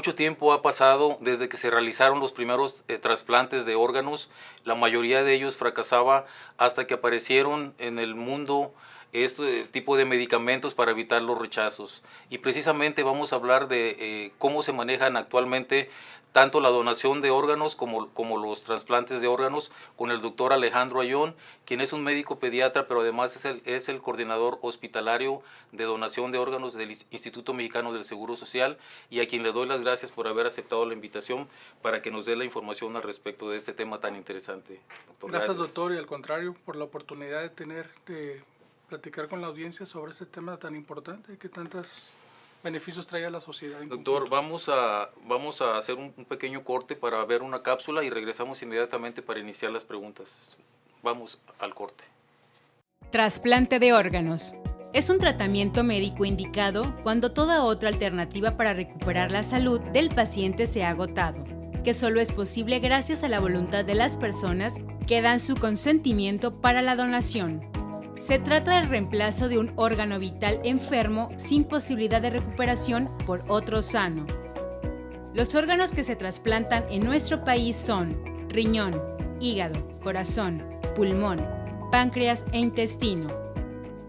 mucho tiempo ha pasado desde que se realizaron los primeros trasplantes de órganos. La mayoría de ellos fracasaba hasta que aparecieron en el mundo este tipo de medicamentos para evitar los rechazos. Y precisamente vamos a hablar de cómo se manejan actualmente tanto la donación de órganos como los trasplantes de órganos con el doctor Alejandro Ayón, quien es un médico pediatra, pero además es el coordinador hospitalario de donación de órganos del Instituto Mexicano del Seguro Social, y a quien le doy las gracias por haber aceptado la invitación para que nos dé la información al respecto de este tema tan interesante. Doctor, gracias, doctor, y al contrario, por la oportunidad de platicar con la audiencia sobre este tema tan importante y que tantos beneficios trae a la sociedad. Doctor, vamos a hacer un pequeño corte para ver una cápsula y regresamos inmediatamente para iniciar las preguntas. Vamos al corte. Trasplante de órganos. Es un tratamiento médico indicado cuando toda otra alternativa para recuperar la salud del paciente se ha agotado, que solo es posible gracias a la voluntad de las personas que dan su consentimiento para la donación. Se trata del reemplazo de un órgano vital enfermo sin posibilidad de recuperación por otro sano. Los órganos que se trasplantan en nuestro país son riñón, hígado, corazón, pulmón, páncreas e intestino.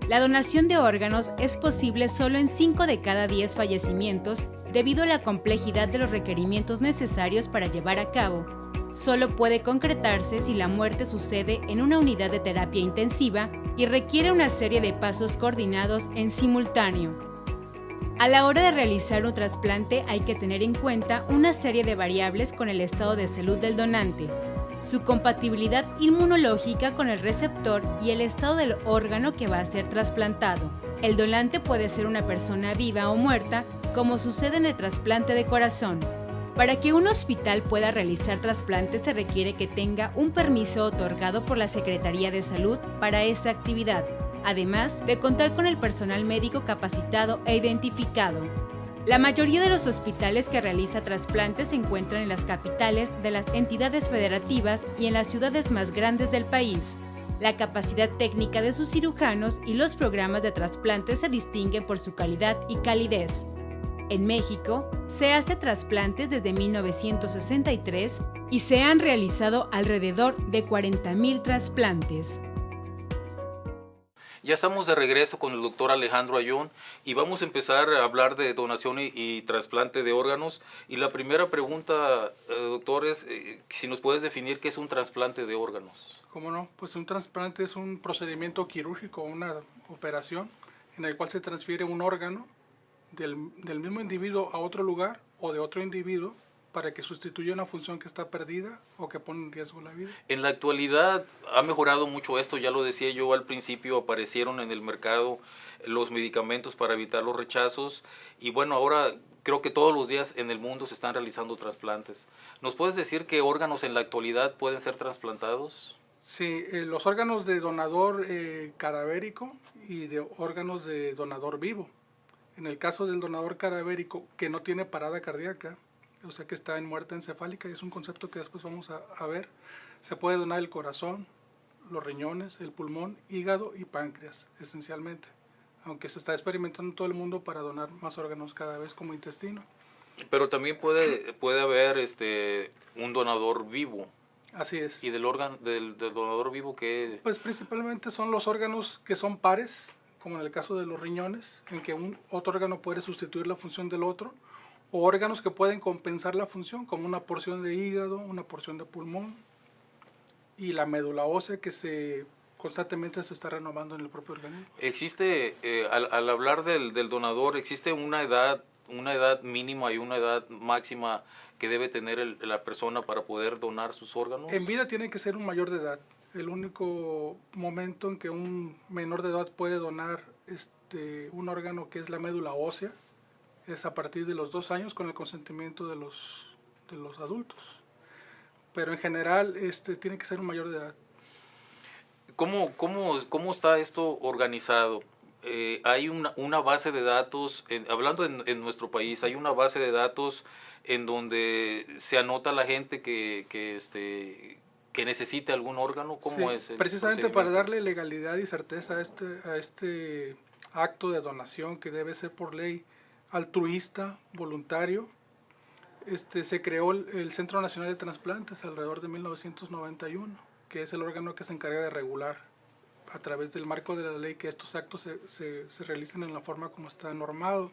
La donación de órganos es posible solo en 5 de cada 10 fallecimientos debido a la complejidad de los requerimientos necesarios para llevar a cabo. Solo puede concretarse si la muerte sucede en una unidad de terapia intensiva y requiere una serie de pasos coordinados en simultáneo. A la hora de realizar un trasplante hay que tener en cuenta una serie de variables con el estado de salud del donante, su compatibilidad inmunológica con el receptor y el estado del órgano que va a ser trasplantado. El donante puede ser una persona viva o muerta, como sucede en el trasplante de corazón. Para que un hospital pueda realizar trasplantes se requiere que tenga un permiso otorgado por la Secretaría de Salud para esta actividad, además de contar con el personal médico capacitado e identificado. La mayoría de los hospitales que realiza trasplantes se encuentran en las capitales de las entidades federativas y en las ciudades más grandes del país. La capacidad técnica de sus cirujanos y los programas de trasplantes se distinguen por su calidad y calidez. En México, se hace trasplantes desde 1963 y se han realizado alrededor de 40,000 trasplantes. Ya estamos de regreso con el doctor Alejandro Ayón y vamos a empezar a hablar de donación y trasplante de órganos. Y la primera pregunta, doctor, es si nos puedes definir qué es un trasplante de órganos. ¿Cómo no? Pues un trasplante es un procedimiento quirúrgico, una operación en el cual se transfiere un órgano del mismo individuo a otro lugar o de otro individuo para que sustituya una función que está perdida o que pone en riesgo la vida. En la actualidad ha mejorado mucho esto, ya lo decía yo al principio, aparecieron en el mercado los medicamentos para evitar los rechazos y bueno, ahora creo que todos los días en el mundo se están realizando trasplantes. ¿Nos puedes decir qué órganos en la actualidad pueden ser trasplantados? Sí, los órganos de donador cadavérico y de órganos de donador vivo. En el caso del donador cadavérico que no tiene parada cardíaca, o sea que está en muerte encefálica, y es un concepto que después vamos a ver, se puede donar el corazón, los riñones, el pulmón, hígado y páncreas, esencialmente. Aunque se está experimentando en todo el mundo para donar más órganos cada vez como intestino. Pero también puede haber un donador vivo. Así es. ¿Y del donador vivo qué? Pues principalmente son los órganos que son pares, como en el caso de los riñones, en que otro órgano puede sustituir la función del otro, o órganos que pueden compensar la función, como una porción de hígado, una porción de pulmón, y la médula ósea que constantemente se está renovando en el propio organismo. Existe, al hablar del donador, ¿existe una edad mínima y una edad máxima que debe tener la persona para poder donar sus órganos? En vida tiene que ser un mayor de edad. El único momento en que un menor de edad puede donar un órgano que es la médula ósea es a partir de los 2 años con el consentimiento de los adultos. Pero en general tiene que ser un mayor de edad. ¿Cómo está esto organizado? Hay una base de datos, hablando en nuestro país, hay una base de datos en donde se anota la gente que necesite algún órgano. ¿Cómo es el precisamente para darle legalidad y certeza a este acto de donación que debe ser por ley altruista, voluntario, se creó el Centro Nacional de Trasplantes alrededor de 1991, que es el órgano que se encarga de regular a través del marco de la ley que estos actos se realicen en la forma como está normado.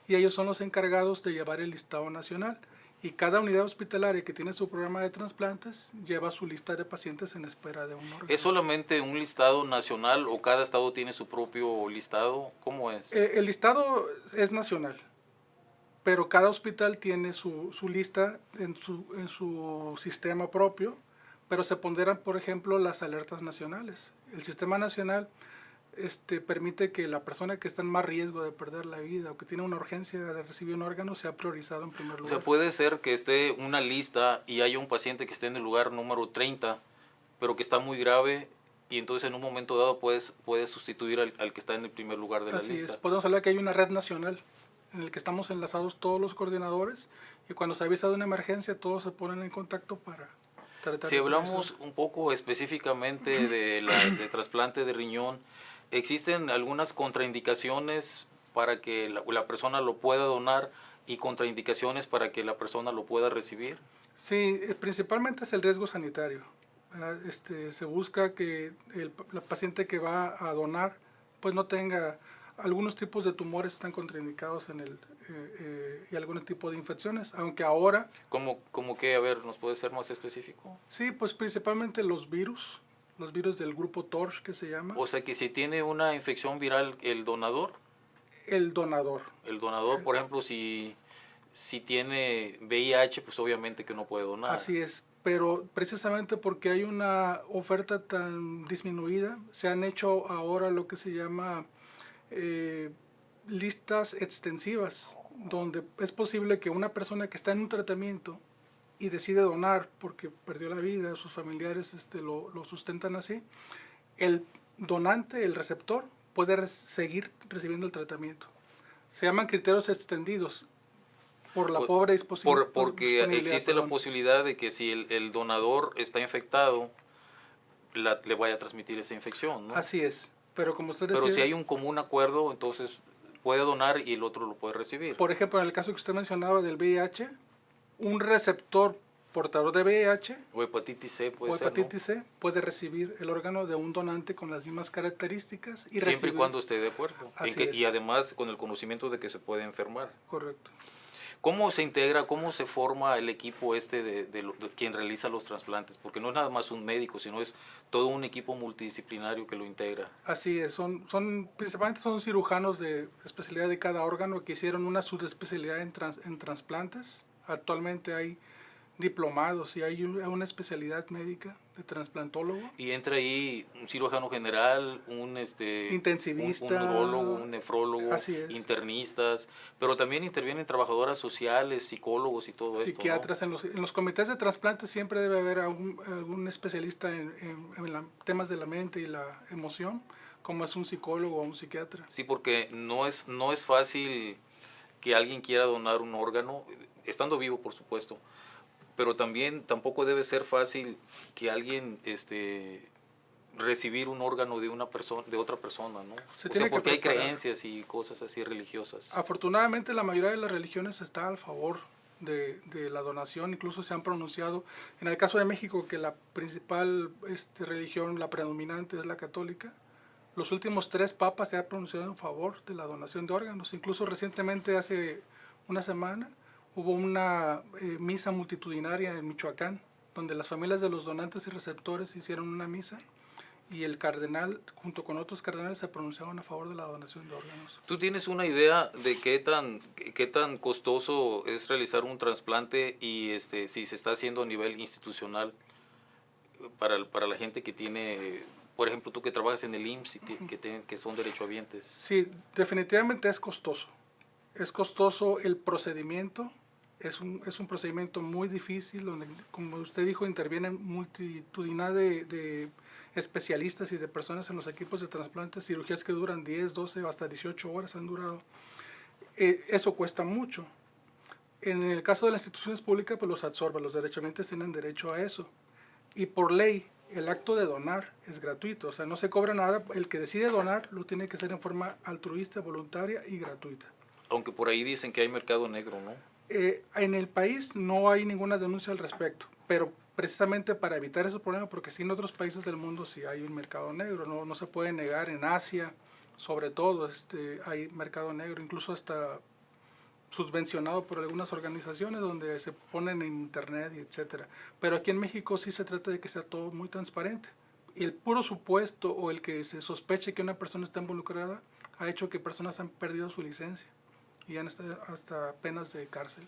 Y ellos son los encargados de llevar el listado nacional. Y cada unidad hospitalaria que tiene su programa de trasplantes lleva su lista de pacientes en espera de un órgano. ¿Es solamente un listado nacional o cada estado tiene su propio listado? ¿Cómo es? El listado es nacional, pero cada hospital tiene su lista en su sistema propio, pero se ponderan, por ejemplo, las alertas nacionales. El sistema nacional permite que la persona que está en más riesgo de perder la vida o que tiene una urgencia de recibir un órgano sea priorizado en primer lugar. O sea, puede ser que esté una lista y haya un paciente que esté en el lugar número 30, pero que está muy grave, y entonces en un momento dado puedes sustituir al que está en el primer lugar de la lista. Así es, podemos hablar que hay una red nacional en la que estamos enlazados todos los coordinadores, y cuando se avisa de una emergencia todos se ponen en contacto para tratar. Si hablamos un poco específicamente de trasplante de riñón, ¿existen algunas contraindicaciones para que la persona lo pueda donar y contraindicaciones para que la persona lo pueda recibir? Sí, principalmente es el riesgo sanitario. Se busca que la paciente que va a donar pues no tenga algunos tipos de tumores, están contraindicados y algún tipo de infecciones, aunque ahora... ¿Cómo que? A ver, ¿nos puede ser más específico? Sí, pues principalmente los virus del grupo TORCH que se llama. O sea que si tiene una infección viral el donador. El donador. El donador, por ejemplo, si tiene VIH, pues obviamente que no puede donar. Así es, pero precisamente porque hay una oferta tan disminuida, se han hecho ahora lo que se llama listas extensivas, donde es posible que una persona que está en un tratamiento y decide donar porque perdió la vida, sus familiares lo sustentan así, el donante, el receptor, puede seguir recibiendo el tratamiento. Se llaman criterios extendidos por la pobre disposición. Porque existe la posibilidad de que si el donador está infectado, le vaya a transmitir esa infección, ¿no? Así es, pero como usted decía... Pero si hay un común acuerdo, entonces puede donar y el otro lo puede recibir. Por ejemplo, en el caso que usted mencionaba del VIH, un receptor portador de VIH o hepatitis C puede recibir el órgano de un donante con las mismas características y siempre y cuando esté de acuerdo y además con el conocimiento de que se puede enfermar. Correcto. ¿Cómo se integra, cómo se forma el equipo de quien realiza los trasplantes? Porque no es nada más un médico, sino es todo un equipo multidisciplinario que lo integra. Así es, principalmente son cirujanos de especialidad de cada órgano que hicieron una subespecialidad en trasplantes. Actualmente hay diplomados y hay una especialidad médica de trasplantólogo. Y entra ahí un cirujano general, un intensivista, un neurólogo, un nefrólogo, internistas, pero también intervienen trabajadoras sociales, psicólogos y todo esto, ¿no? Psiquiatras. En los comités de trasplantes siempre debe haber algún especialista en temas de la mente y la emoción, como es un psicólogo o un psiquiatra. Sí, porque no es fácil que alguien quiera donar un órgano, estando vivo, por supuesto, pero tampoco debe ser fácil que alguien recibir un órgano de otra persona, ¿no? Porque hay creencias y cosas así religiosas. Afortunadamente la mayoría de las religiones está a favor de la donación, incluso se han pronunciado, en el caso de México, que la principal religión, la predominante, es la católica. Los últimos 3 papas se han pronunciado en favor de la donación de órganos. Incluso recientemente, hace una semana, hubo una misa multitudinaria en Michoacán, donde las familias de los donantes y receptores hicieron una misa y el cardenal, junto con otros cardenales, se pronunciaron a favor de la donación de órganos. ¿Tú tienes una idea de qué tan costoso es realizar un trasplante y si se está haciendo a nivel institucional para la gente que tiene, por ejemplo, tú que trabajas en el IMSS y que son derechohabientes? Sí, definitivamente es costoso. Es costoso el procedimiento. Es un procedimiento muy difícil, donde, como usted dijo, intervienen multitudinidad de especialistas y de personas en los equipos de trasplantes, cirugías que duran 10, 12 o hasta 18 horas han durado. Eso cuesta mucho. En el caso de las instituciones públicas, pues los absorben, los derechohabientes tienen derecho a eso. Y por ley, el acto de donar es gratuito, o sea, no se cobra nada. El que decide donar lo tiene que hacer en forma altruista, voluntaria y gratuita. Aunque por ahí dicen que hay mercado negro, ¿no? En el país no hay ninguna denuncia al respecto, pero precisamente para evitar esos problemas, porque sí en otros países del mundo sí hay un mercado negro, no se puede negar, en Asia sobre todo hay mercado negro, incluso hasta subvencionado por algunas organizaciones donde se ponen en internet, etcétera. Pero aquí en México sí se trata de que sea todo muy transparente. Y el puro supuesto o el que se sospeche que una persona está involucrada ha hecho que personas han perdido su licencia y han hasta penas de cárcel.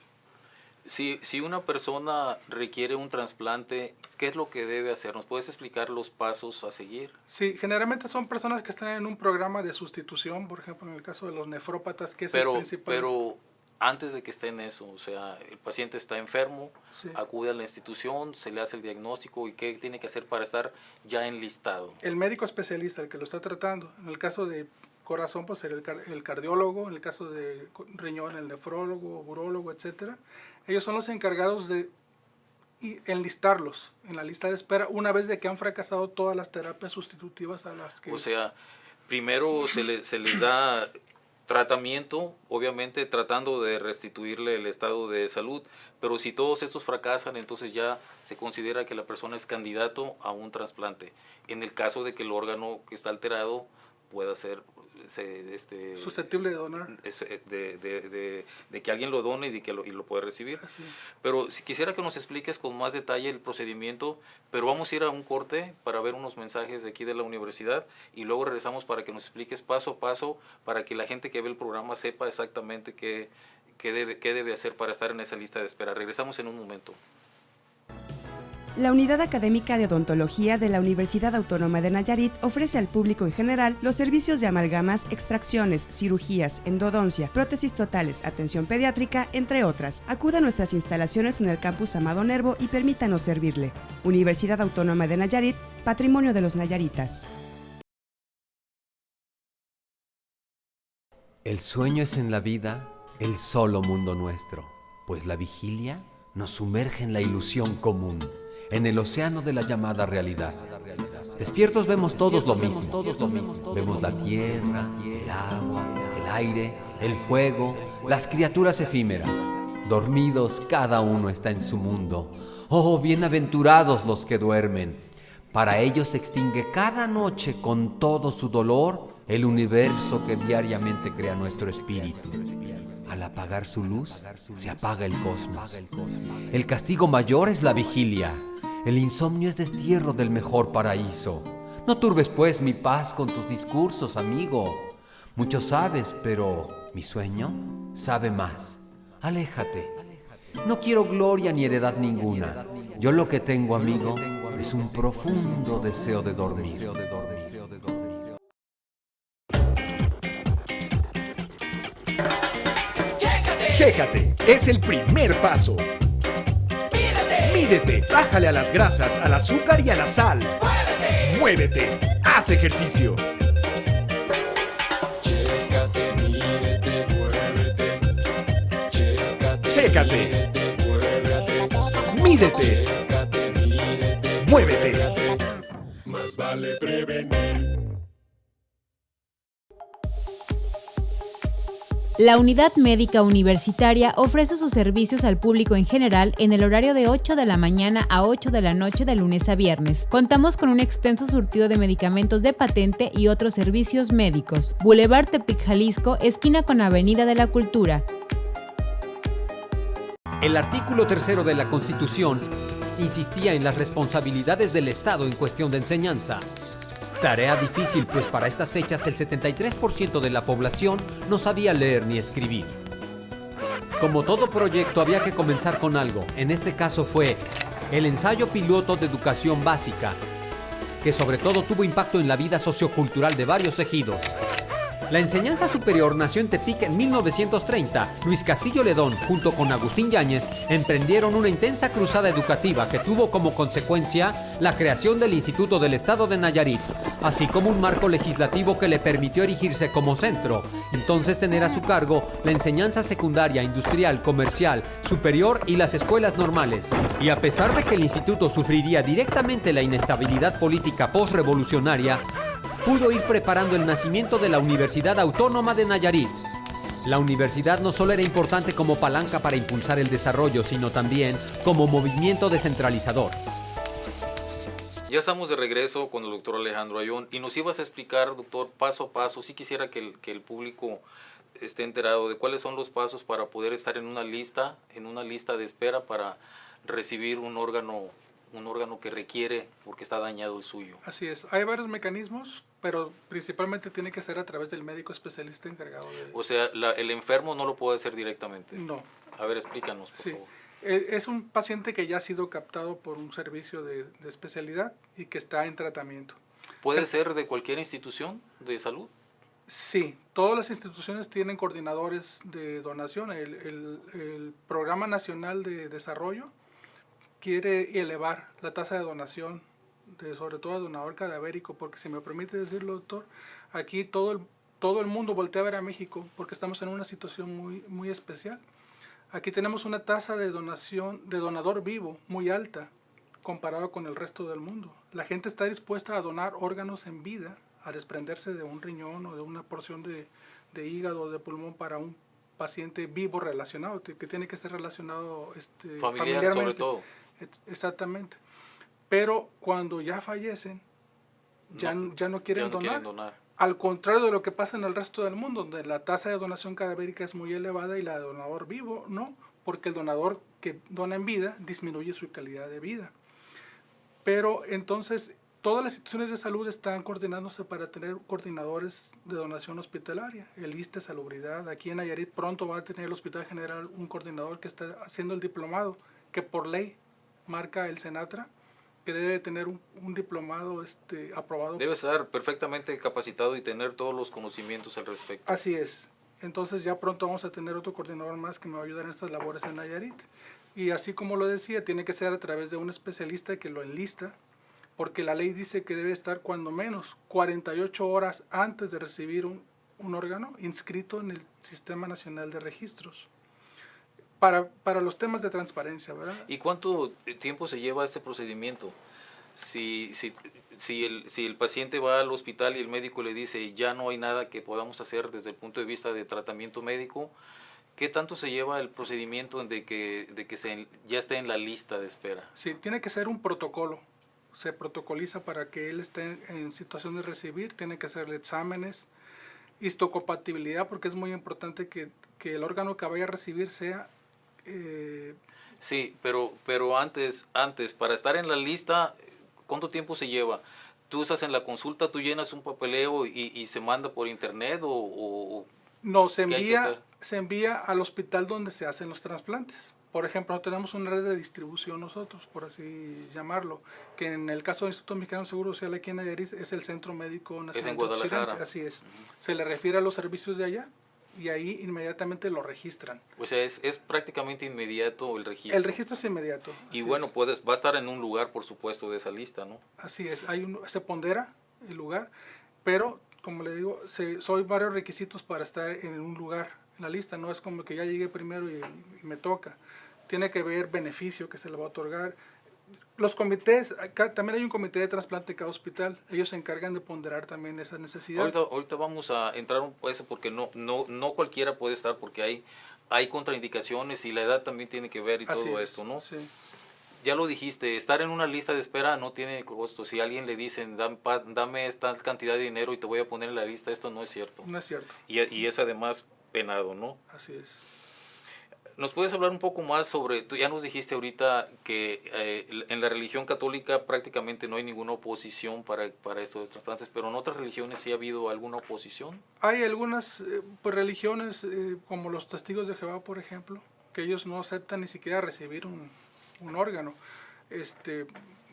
Si una persona requiere un trasplante, ¿qué es lo que debe hacer? ¿Nos puedes explicar los pasos a seguir? Sí, generalmente son personas que están en un programa de sustitución, por ejemplo, en el caso de los nefrópatas, que es el principal. Pero antes de que esté en eso, o sea, el paciente está enfermo, sí, acude a la institución, se le hace el diagnóstico y ¿qué tiene que hacer para estar ya enlistado? El médico especialista, el que lo está tratando, en el caso de corazón, pues sería el cardiólogo, en el caso de riñón, el nefrólogo, urólogo, etcétera. Ellos son los encargados de enlistarlos en la lista de espera una vez de que han fracasado todas las terapias sustitutivas a las que... O sea, primero se les da tratamiento, obviamente tratando de restituirle el estado de salud, pero si todos estos fracasan, entonces ya se considera que la persona es candidato a un trasplante. En el caso de que el órgano que está alterado pueda ser susceptible de donar, de que alguien lo done y lo puede recibir. Así. Pero si quisiera que nos expliques con más detalle el procedimiento, pero vamos a ir a un corte para ver unos mensajes de aquí de la universidad y luego regresamos para que nos expliques paso a paso para que la gente que ve el programa sepa exactamente qué debe hacer para estar en esa lista de espera. Regresamos en un momento. La Unidad Académica de Odontología de la Universidad Autónoma de Nayarit ofrece al público en general los servicios de amalgamas, extracciones, cirugías, endodoncia, prótesis totales, atención pediátrica, entre otras. Acuda a nuestras instalaciones en el campus Amado Nervo y permítanos servirle. Universidad Autónoma de Nayarit, patrimonio de los nayaritas. El sueño es en la vida el solo mundo nuestro, pues la vigilia nos sumerge en la ilusión común, en el océano de la llamada realidad. Despiertos vemos todos lo mismo. Vemos la tierra, el agua, el aire, el fuego, las criaturas efímeras. Dormidos cada uno está en su mundo. Oh, bienaventurados los que duermen. Para ellos se extingue cada noche con todo su dolor el universo que diariamente crea nuestro espíritu. Al apagar su luz, se apaga el cosmos. El castigo mayor es la vigilia. El insomnio es destierro del mejor paraíso. No turbes pues mi paz con tus discursos, amigo. Mucho sabes, pero mi sueño sabe más. Aléjate. No quiero gloria ni heredad ninguna. Yo lo que tengo, amigo, es un profundo deseo de dormir. Chécate, es el primer paso. Mídete, bájale a las grasas, al azúcar y a la sal. Muévete, haz ejercicio. Chécate, mídete, muévete. Chécate, mídete, muévete. Más vale prevenir. La Unidad Médica Universitaria ofrece sus servicios al público en general en el horario de 8 de la mañana a 8 de la noche de lunes a viernes. Contamos con un extenso surtido de medicamentos de patente y otros servicios médicos. Boulevard Tepic, Jalisco, esquina con Avenida de la Cultura. El artículo 3 de la Constitución insistía en las responsabilidades del Estado en cuestión de enseñanza. Tarea difícil, pues para estas fechas el 73% de la población no sabía leer ni escribir. Como todo proyecto había que comenzar con algo. En este caso fue el ensayo piloto de educación básica, que sobre todo tuvo impacto en la vida sociocultural de varios ejidos. La enseñanza superior nació en Tepic en 1930. Luis Castillo Ledón, junto con Agustín Yáñez, emprendieron una intensa cruzada educativa que tuvo como consecuencia la creación del Instituto del Estado de Nayarit, así como un marco legislativo que le permitió erigirse como centro, entonces tener a su cargo la enseñanza secundaria, industrial, comercial, superior y las escuelas normales. Y a pesar de que el instituto sufriría directamente la inestabilidad política postrevolucionaria, pudo ir preparando el nacimiento de la Universidad Autónoma de Nayarit. La universidad no solo era importante como palanca para impulsar el desarrollo, sino también como movimiento descentralizador. Ya estamos de regreso con el doctor Alejandro Ayón y nos ibas a explicar, doctor, paso a paso, sí quisiera que el público esté enterado de cuáles son los pasos para poder estar en una lista de espera para recibir un órgano que requiere porque está dañado el suyo. Así es, hay varios mecanismos, pero principalmente tiene que ser a través del médico especialista encargado de... O sea, el enfermo no lo puede hacer directamente. No. A ver, explícanos, por Sí. favor. Es un paciente que ya ha sido captado por un servicio de especialidad y que está en tratamiento. ¿Puede ser de cualquier institución de salud? Sí, todas las instituciones tienen coordinadores de donación. El Programa Nacional de Desarrollo quiere elevar la tasa de donación, sobre todo a donador cadavérico, porque si me permite decirlo, doctor, aquí todo el mundo voltea a ver a México porque estamos en una situación muy, muy especial. Aquí tenemos una tasa de donación de donador vivo muy alta comparado con el resto del mundo. La gente está dispuesta a donar órganos en vida, a desprenderse de un riñón o de una porción de hígado o de pulmón para un paciente vivo relacionado, que tiene que ser relacionado Familiar sobre todo. Exactamente. Pero cuando ya fallecen, ya no quieren donar. Al contrario de lo que pasa en el resto del mundo, donde la tasa de donación cadavérica es muy elevada y la de donador vivo no, porque el donador que dona en vida disminuye su calidad de vida. Pero entonces todas las instituciones de salud están coordinándose para tener coordinadores de donación hospitalaria. El ISSSTE Salubridad, aquí en Nayarit pronto va a tener el Hospital General un coordinador que está haciendo el diplomado, que por ley marca el Senatra, que debe tener un diplomado aprobado. Debe estar perfectamente capacitado y tener todos los conocimientos al respecto. Así es. Entonces ya pronto vamos a tener otro coordinador más que me va a ayudar en estas labores en Nayarit. Y así como lo decía, tiene que ser a través de un especialista que lo enlista, porque la ley dice que debe estar cuando menos 48 horas antes de recibir un órgano inscrito en el Sistema Nacional de Registros. Para los temas de transparencia, ¿verdad? ¿Y cuánto tiempo se lleva este procedimiento? Si el paciente va al hospital y el médico le dice ya no hay nada que podamos hacer desde el punto de vista de tratamiento médico, ¿qué tanto se lleva el procedimiento de que ya esté en la lista de espera? Sí, tiene que ser un protocolo. Se protocoliza para que él esté en situación de recibir, tiene que hacerle exámenes, histocompatibilidad, porque es muy importante que el órgano que vaya a recibir sea... Sí, pero antes, para estar en la lista, ¿cuánto tiempo se lleva? ¿Tú estás en la consulta, tú llenas un papeleo y se manda por internet o no, se ¿qué hay que hacer? envía al hospital donde se hacen los trasplantes. Por ejemplo, tenemos una red de distribución nosotros, por así llamarlo, que en el caso del Instituto Mexicano de Seguro Social aquí en Nayarit es el Centro Médico Nacional es en de Guadalajara. Occidente, así es. Se le refiere a los servicios de allá y ahí inmediatamente lo registran. O sea, es prácticamente inmediato el registro. El registro es inmediato. Y bueno, va a estar en un lugar, por supuesto, de esa lista, ¿no? Así es, se pondera el lugar, pero como le digo, soy varios requisitos para estar en un lugar en la lista, no es como que ya llegué primero y me toca. Tiene que haber beneficio que se le va a otorgar. Los comités, también hay un comité de trasplante en cada hospital, ellos se encargan de ponderar también esa necesidad. Ahorita vamos a entrar un poco eso porque no cualquiera puede estar porque hay contraindicaciones y la edad también tiene que ver y Así todo es, esto, ¿no? Sí. Ya lo dijiste, estar en una lista de espera no tiene costo. Si a alguien le dicen, dame esta cantidad de dinero y te voy a poner en la lista, esto no es cierto. No es cierto. Y es además penado, ¿no? Así es. ¿Nos puedes hablar un poco más sobre, tú ya nos dijiste ahorita que en la religión católica prácticamente no hay ninguna oposición para estos trasplantes, pero en otras religiones sí ha habido alguna oposición? Hay algunas religiones, como los testigos de Jehová, por ejemplo, que ellos no aceptan ni siquiera recibir un órgano,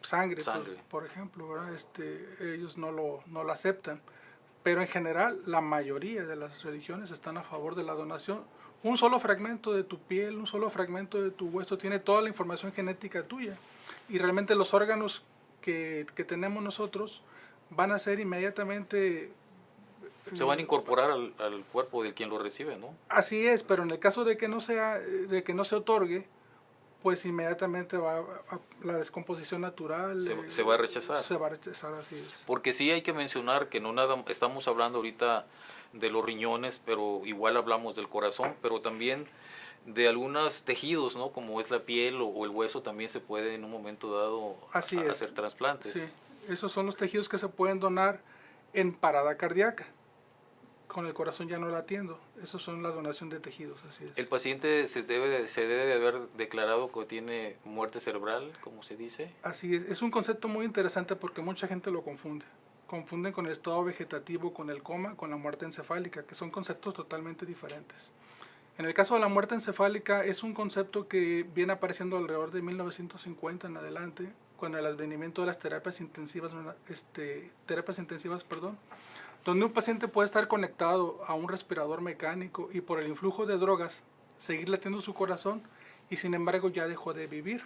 sangre. Por ejemplo, ¿verdad? Ellos no lo aceptan, pero en general la mayoría de las religiones están a favor de la donación. Un solo fragmento de tu piel, un solo fragmento de tu hueso tiene toda la información genética tuya, y realmente los órganos que tenemos nosotros van a ser inmediatamente... Se van a incorporar al cuerpo del quien lo recibe, ¿no? Así es, pero en el caso de que no se otorgue, pues inmediatamente va a la descomposición natural. Se va a rechazar. Se va a rechazar, así es. Porque sí hay que mencionar que no nada, estamos hablando ahorita de los riñones, pero igual hablamos del corazón, pero también de algunos tejidos, ¿no? Como es la piel o el hueso, también se puede en un momento dado hacer trasplantes. Sí, esos son los tejidos que se pueden donar en parada cardíaca. Con el corazón ya no latiendo. Esos son la donación de tejidos, así es. El paciente se debe haber declarado que tiene muerte cerebral, como se dice. Así es un concepto muy interesante porque mucha gente lo confunde. Confunden con el estado vegetativo, con el coma, con la muerte encefálica, que son conceptos totalmente diferentes. En el caso de la muerte encefálica es un concepto que viene apareciendo alrededor de 1950 en adelante, con el advenimiento de las terapias intensivas, donde un paciente puede estar conectado a un respirador mecánico y por el influjo de drogas seguir latiendo su corazón y sin embargo ya dejó de vivir.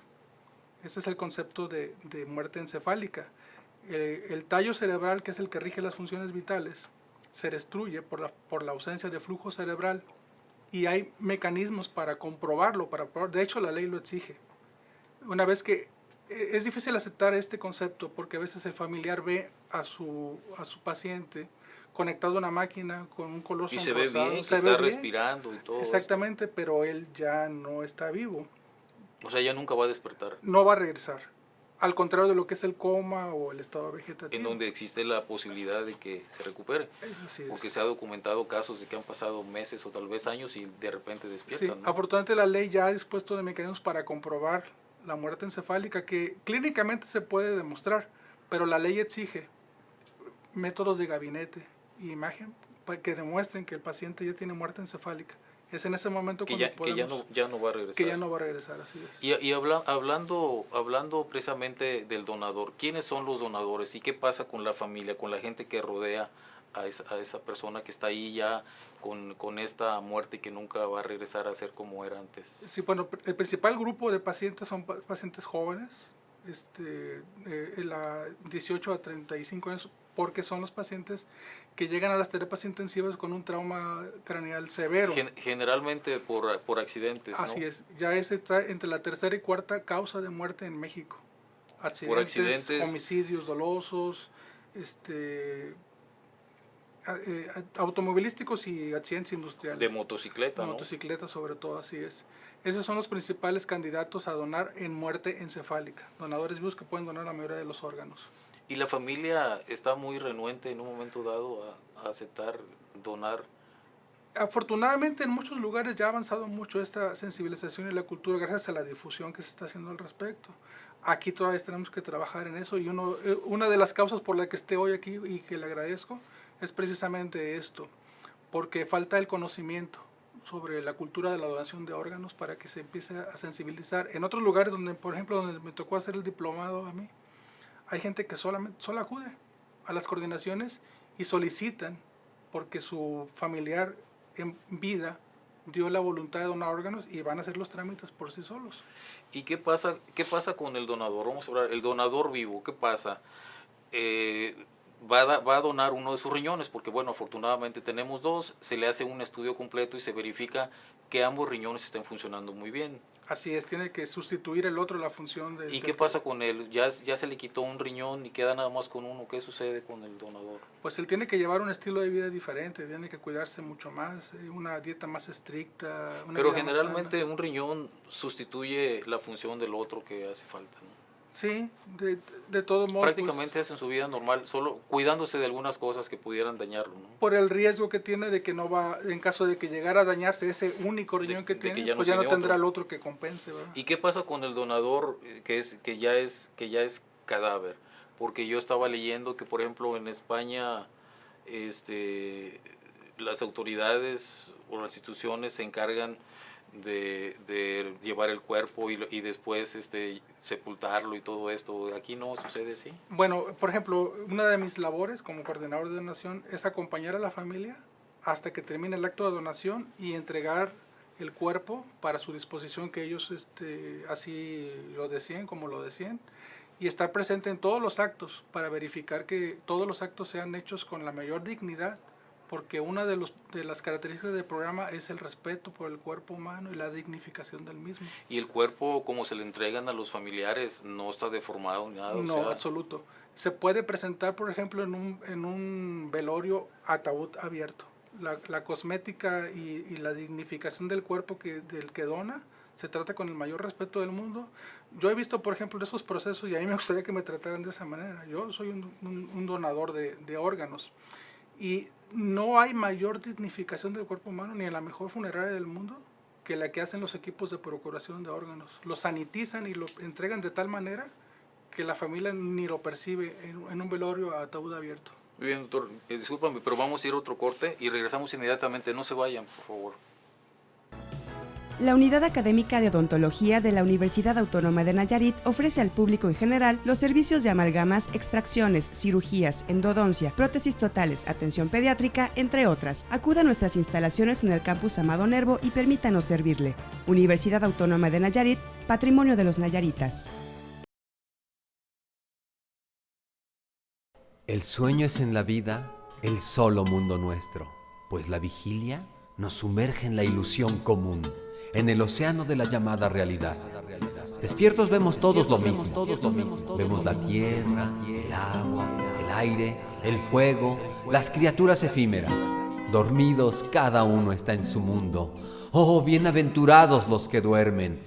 Ese es el concepto de muerte encefálica. El tallo cerebral, que es el que rige las funciones vitales, se destruye por la ausencia de flujo cerebral y hay mecanismos para comprobarlo, de hecho la ley lo exige. Una vez que es difícil aceptar este concepto porque a veces el familiar ve a su paciente conectado a una máquina con un colosón y se ve rosado, bien, que está respirando y todo. Exactamente, pero él ya no está vivo. O sea, ya nunca va a despertar. No va a regresar. Al contrario de lo que es el coma o el estado vegetativo. En donde existe la posibilidad de que se recupere. Así es. Porque se ha documentado casos de que han pasado meses o tal vez años y de repente despiertan. Sí, ¿no? afortunadamente la ley ya ha dispuesto de mecanismos para comprobar la muerte encefálica que clínicamente se puede demostrar, pero la ley exige métodos de gabinete y imagen para que demuestren que el paciente ya tiene muerte encefálica. Es en ese momento que cuando ya no va a regresar. Que ya no va a regresar, así es. Y hablando precisamente del donador, ¿quiénes son los donadores y qué pasa con la familia, con la gente que rodea a esa persona que está ahí ya con esta muerte y que nunca va a regresar a ser como era antes? Sí, bueno, el principal grupo de pacientes son pacientes jóvenes, 18 a 35 años, porque son los pacientes que llegan a las terapias intensivas con un trauma craneal severo. Generalmente por accidentes, ¿no? Así es, ya está entre la tercera y cuarta causa de muerte en México. Accidentes, homicidios dolosos, automovilísticos y accidentes industriales. De motocicleta, ¿no? Motocicleta sobre todo, así es. Esos son los principales candidatos a donar en muerte encefálica. Donadores vivos que pueden donar la mayoría de los órganos. ¿Y la familia está muy renuente en un momento dado a aceptar donar? Afortunadamente en muchos lugares ya ha avanzado mucho esta sensibilización y la cultura gracias a la difusión que se está haciendo al respecto. Aquí todavía tenemos que trabajar en eso y una de las causas por la que esté hoy aquí y que le agradezco es precisamente esto, porque falta el conocimiento sobre la cultura de la donación de órganos para que se empiece a sensibilizar. En otros lugares, donde por ejemplo donde me tocó hacer el diplomado a mí, hay gente que solo acude a las coordinaciones y solicitan porque su familiar en vida dio la voluntad de donar órganos y van a hacer los trámites por sí solos. ¿Y qué pasa con el donador? Vamos a hablar, el donador vivo, ¿qué pasa? Va a donar uno de sus riñones, porque bueno, afortunadamente tenemos dos, se le hace un estudio completo y se verifica que ambos riñones estén funcionando muy bien. Así es, tiene que sustituir el otro la función de... ¿Y qué pasa con él? Ya se le quitó un riñón y queda nada más con uno. ¿Qué sucede con el donador? Pues él tiene que llevar un estilo de vida diferente, tiene que cuidarse mucho más, una dieta más estricta. Pero generalmente un riñón sustituye la función del otro que hace falta, ¿no? Sí, de todo modo. Prácticamente hacen su vida normal, solo cuidándose de algunas cosas que pudieran dañarlo, ¿no? Por el riesgo que tiene de que no va, en caso de que llegara a dañarse ese único riñón que tiene, pues ya no tendrá el otro que compense, ¿verdad? ¿Y qué pasa con el donador que ya es cadáver? Porque yo estaba leyendo que, por ejemplo, en España las autoridades o las instituciones se encargan de llevar el cuerpo y después sepultarlo y todo esto. ¿Aquí no sucede así? Bueno, por ejemplo, una de mis labores como coordinador de donación es acompañar a la familia hasta que termine el acto de donación y entregar el cuerpo para su disposición, que ellos así lo decían, como lo decían, y estar presente en todos los actos para verificar que todos los actos sean hechos con la mayor dignidad porque una de las características del programa es el respeto por el cuerpo humano y la dignificación del mismo. Y el cuerpo, como se le entregan a los familiares, no está deformado ni nada. No, absoluto. Se puede presentar, por ejemplo, en un velorio ataúd abierto. La cosmética y la dignificación del cuerpo del que dona se trata con el mayor respeto del mundo. Yo he visto, por ejemplo, esos procesos y a mí me gustaría que me trataran de esa manera. Yo soy un donador de órganos y no hay mayor dignificación del cuerpo humano ni en la mejor funeraria del mundo que la que hacen los equipos de procuración de órganos. Lo sanitizan y lo entregan de tal manera que la familia ni lo percibe en un velorio a ataúd abierto. Muy bien, doctor, discúlpame, pero vamos a ir a otro corte y regresamos inmediatamente. No se vayan, por favor. La Unidad Académica de Odontología de la Universidad Autónoma de Nayarit ofrece al público en general los servicios de amalgamas, extracciones, cirugías, endodoncia, prótesis totales, atención pediátrica, entre otras. Acuda a nuestras instalaciones en el campus Amado Nervo y permítanos servirle. Universidad Autónoma de Nayarit, patrimonio de los nayaritas. El sueño es en la vida el solo mundo nuestro, pues la vigilia nos sumerge en la ilusión común, en el océano de la llamada realidad. Despiertos vemos todos lo mismo. Vemos la tierra, el agua, el aire, el fuego, las criaturas efímeras. Dormidos cada uno está en su mundo. Oh, bienaventurados los que duermen.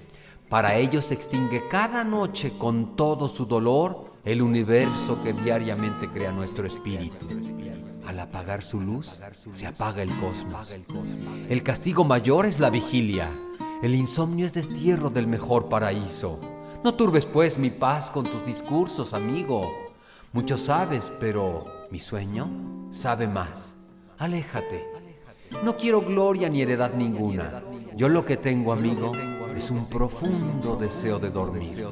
Para ellos se extingue cada noche con todo su dolor el universo que diariamente crea nuestro espíritu. Al apagar su luz, se apaga el cosmos. El castigo mayor es la vigilia. El insomnio es destierro del mejor paraíso. No turbes pues mi paz con tus discursos, amigo. Mucho sabes, pero mi sueño sabe más. Aléjate. No quiero gloria ni heredad ninguna. Yo lo que tengo, amigo, es un profundo deseo de dormir.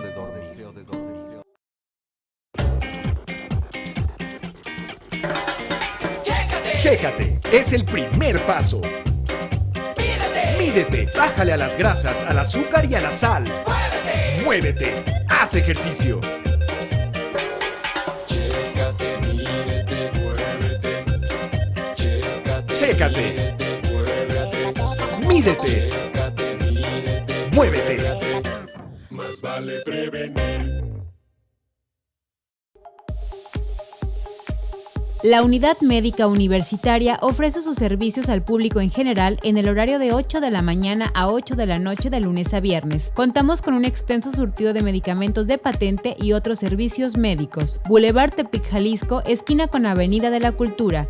Chécate, es el primer paso. Mídete, bájale a las grasas, al azúcar y a la sal. Muévete, haz ejercicio. Chécate, mídete, muévete. Chécate, muévete. mídete, Chécate, mídete, muévete. más vale prevenir. La Unidad Médica Universitaria ofrece sus servicios al público en general en el horario de 8 de la mañana a 8 de la noche de lunes a viernes. Contamos con un extenso surtido de medicamentos de patente y otros servicios médicos. Boulevard Tepic, Jalisco, esquina con Avenida de la Cultura.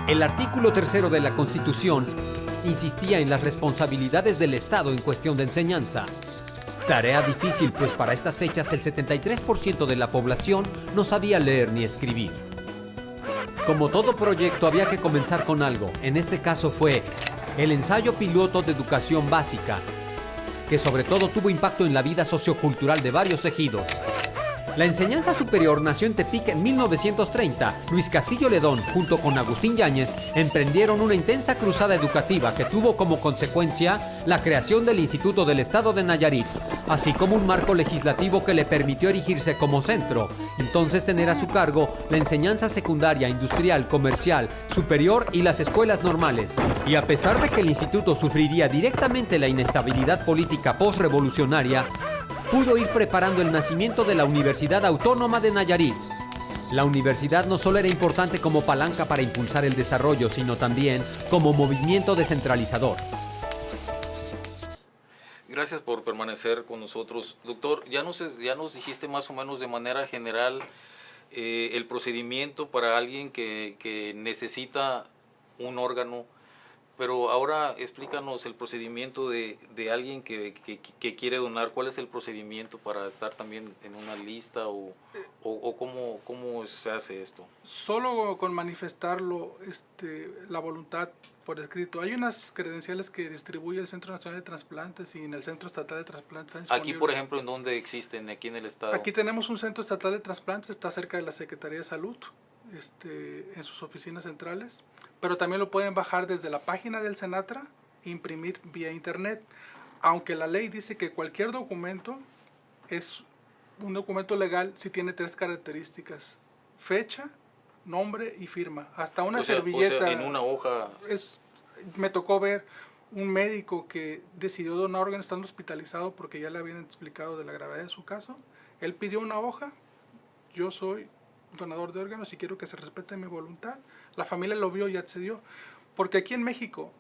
El artículo 3 de la Constitución insistía en las responsabilidades del Estado en cuestión de enseñanza. Tarea difícil, pues para estas fechas el 73% de la población no sabía leer ni escribir. Como todo proyecto había que comenzar con algo. En este caso fue el ensayo piloto de educación básica, que sobre todo tuvo impacto en la vida sociocultural de varios ejidos. La enseñanza superior nació en Tepic en 1930. Luis Castillo Ledón, junto con Agustín Yáñez, emprendieron una intensa cruzada educativa que tuvo como consecuencia la creación del Instituto del Estado de Nayarit, así como un marco legislativo que le permitió erigirse como centro, entonces tener a su cargo la enseñanza secundaria, industrial, comercial, superior y las escuelas normales. Y a pesar de que el instituto sufriría directamente la inestabilidad política postrevolucionaria, pudo ir preparando el nacimiento de la Universidad Autónoma de Nayarit. La universidad no solo era importante como palanca para impulsar el desarrollo, sino también como movimiento descentralizador. Gracias por permanecer con nosotros. Doctor, ya nos dijiste más o menos de manera general el procedimiento para alguien que necesita un órgano, pero ahora explícanos el procedimiento de alguien que quiere donar. ¿Cuál es el procedimiento para estar también en una lista o cómo se hace esto? Solo con manifestarlo, la voluntad por escrito. Hay unas credenciales que distribuye el Centro Nacional de Trasplantes y en el Centro Estatal de Trasplantes. Aquí, por ejemplo, ¿en dónde existen? Aquí en el estado. Aquí tenemos un Centro Estatal de Trasplantes, está cerca de la Secretaría de Salud, en sus oficinas centrales, pero también lo pueden bajar desde la página del Senatra e imprimir vía internet, aunque la ley dice que cualquier documento es un documento legal si tiene 3 características: fecha, nombre y firma. Hasta una O sea, servilleta. en una hoja. Me tocó ver un médico que decidió donar órganos estando hospitalizado porque ya le habían explicado de la gravedad de su caso. Él pidió una hoja, yo soy donador de órganos y quiero que se respete mi voluntad. La familia lo vio y accedió. Porque aquí en México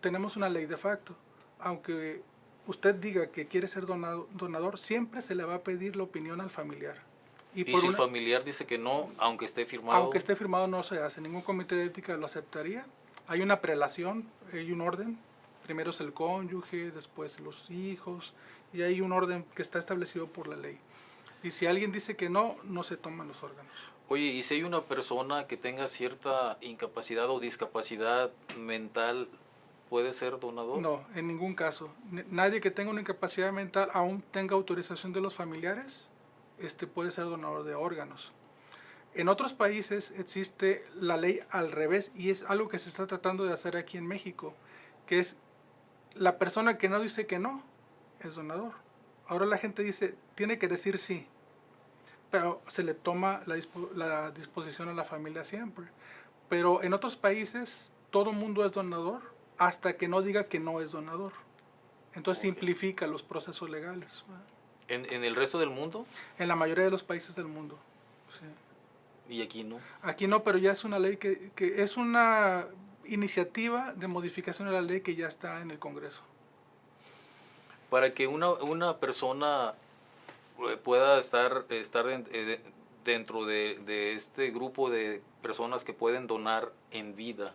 tenemos una ley de facto. Aunque usted diga que quiere ser donador, siempre se le va a pedir la opinión al familiar. Y si el familiar dice que no, aunque esté firmado. Aunque esté firmado no se hace, ningún comité de ética lo aceptaría. Hay una prelación, hay un orden. Primero es el cónyuge, después los hijos, y hay un orden que está establecido por la ley. Y si alguien dice que no, no se toman los órganos. Oye, ¿y si hay una persona que tenga cierta incapacidad o discapacidad mental, puede ser donador? No, en ningún caso. Nadie que tenga una incapacidad mental, aún tenga autorización de los familiares, puede ser donador de órganos. En otros países existe la ley al revés y es algo que se está tratando de hacer aquí en México, que es la persona que no dice que no es donador. Ahora la gente dice, tiene que decir sí, pero se le toma la disposición a la familia siempre. Pero en otros países todo mundo es donador hasta que no diga que no es donador. Entonces simplifica los procesos legales. ¿En el resto del mundo? En la mayoría de los países del mundo, sí. ¿Y aquí no? Aquí no, pero ya es una ley que es una iniciativa de modificación de la ley que ya está en el Congreso. Para que una persona pueda estar dentro de este grupo de personas que pueden donar en vida,